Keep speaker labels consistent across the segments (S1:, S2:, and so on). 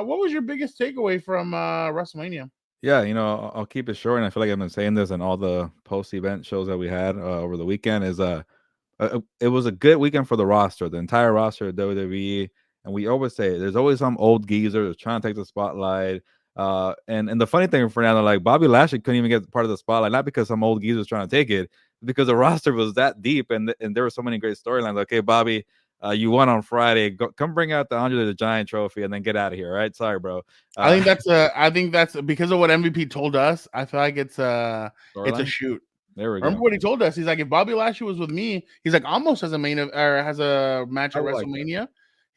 S1: what was your biggest takeaway from WrestleMania?
S2: Yeah, I'll keep it short, and I feel like I've been saying this in all the post-event shows that we had over the weekend. It was a good weekend for the roster, the entire roster of WWE. And we always say there's always some old geezer that's trying to take the spotlight. And the funny thing, Fernando, like Bobby Lashley couldn't even get part of the spotlight, not because some old geezer was trying to take it, because the roster was that deep, and there were so many great storylines. Okay, Bobby, you won on Friday. Come bring out the Andre the Giant trophy and then get out of here. All right, sorry, bro. Uh,
S1: I think that's because of what MVP told us. I feel like it's a
S2: storyline.
S1: shoot.
S2: There we
S1: Remember
S2: go.
S1: what he told us? He's like, if Bobby Lashley was with me, he's like almost has has a match
S2: I
S1: at
S2: would like that.
S1: WrestleMania.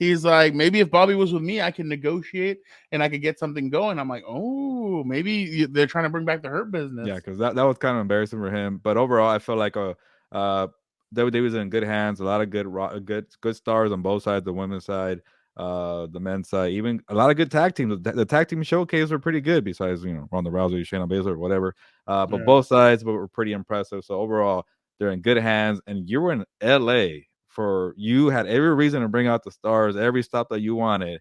S1: He's like, maybe if Bobby was with me, I can negotiate and I could get something going. I'm like, oh, maybe they're trying to bring back the Hurt
S2: Yeah,
S1: Business.
S2: because that was kind of embarrassing for him. But overall, I felt like uh WWE was in good hands. A lot of good stars on both sides, the women's side, the men's side, even a lot of good tag teams. The tag team showcase were pretty good. Besides, Ronda Rousey, Shayna Baszler, or whatever. But
S1: Yeah.
S2: both sides were pretty impressive. So overall, they're in good hands. And you were in LA you had every reason to bring out the stars, every stop that you wanted,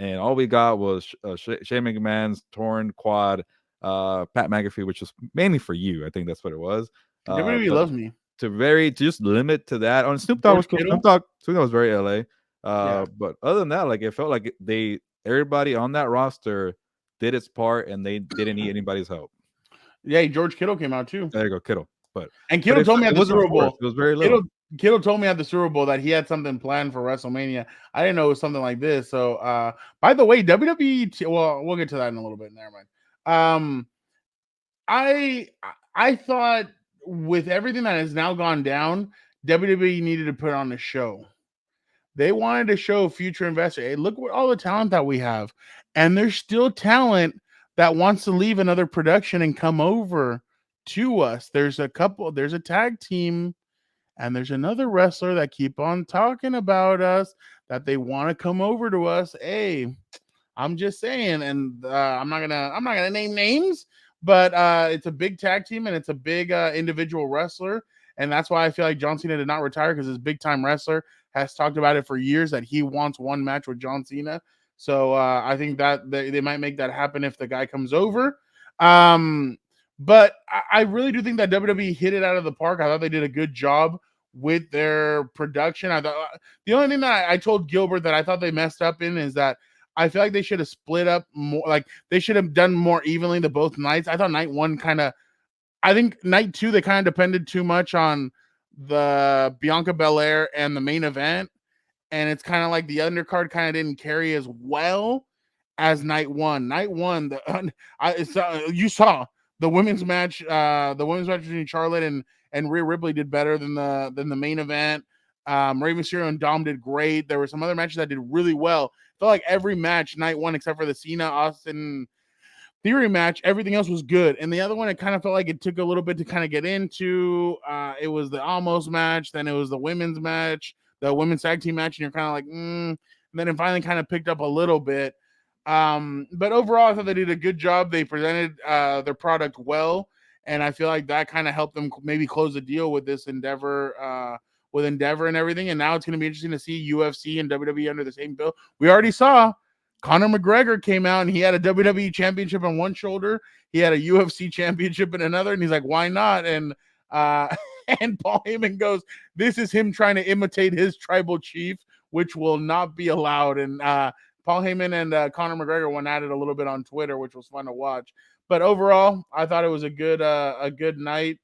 S2: and all we got was Shane McMahon's torn quad, Pat McAfee, which was mainly for you. I think that's what it was.
S1: WWE
S2: But
S1: loves me.
S2: to just limit to that. On Snoop Dogg was
S1: George
S2: cool.
S1: Kittle.
S2: Snoop Dogg was very LA.
S1: Yeah.
S2: But other than that, like it felt like everybody on that roster did its part, and they didn't need anybody's help.
S1: Yeah, George Kittle came out too.
S2: There you go, Kittle. But
S1: And
S2: but
S1: Kittle told me
S2: it
S1: at the
S2: wasn't
S1: Super
S2: forced.
S1: Bowl.
S2: It was very
S1: Kittle
S2: little.
S1: Kittle told me at the Super Bowl that he had something planned for WrestleMania. I didn't know it was something like this. So, by the way, WWE. Well, we'll get to that in a little bit. Never mind. Um, I I thought with everything that has now gone down, WWE needed to put on a show. They wanted to show future investors, hey, look what all the talent that we have, and there's still talent that wants to leave another production and come over to us. There's a tag team and there's another wrestler that keep on talking about us that they want to come over to us. Hey, I'm just saying, and I'm not gonna name names, but it's a big tag team and it's a big individual wrestler, and that's why I feel like John Cena did not retire because his big time wrestler has talked about it for years that he wants one match with John Cena. So I think that they might make that happen if the guy comes over. Um, but I really do think that WWE hit it out of the park. I thought they did a good job with their production. I thought the only thing that I told Gilbert that I thought they messed up in is that I feel like they should have split up more. Like they should have done more evenly to both nights. I thought night one kind of. I think night two they kind of depended too much on the Bianca Belair and the main event, and it's kind of like the undercard kind of didn't carry as well as night one. Night one, you saw the women's match. The women's match between Charlotte and Rhea Ripley did better than the main event. Rey Mysterio and Dom did great. There were some other matches that did really well. Felt like every match night one, except for the Cena Austin Theory match, everything else was good. And the other one, it kind of felt like it took a little bit to kind of get into. It was the almost match, then it was the women's match, the women's tag team match, and you're kind of like, And then it finally kind of picked up a little bit. But overall, I thought they did a good job. They presented their product well, and I feel like that kind of helped them maybe close the deal with this endeavor. With Endeavor and everything, and now it's going to be interesting to see UFC and WWE under the same bill. We already saw Conor McGregor came out and he had a WWE championship on one shoulder. He had a UFC championship in another. And he's like, why not? And and Paul Heyman goes, this is him trying to imitate his tribal chief, which will not be allowed. And Paul Heyman and Conor McGregor went at it a little bit on Twitter, which was fun to watch. But overall, I thought it was a good night.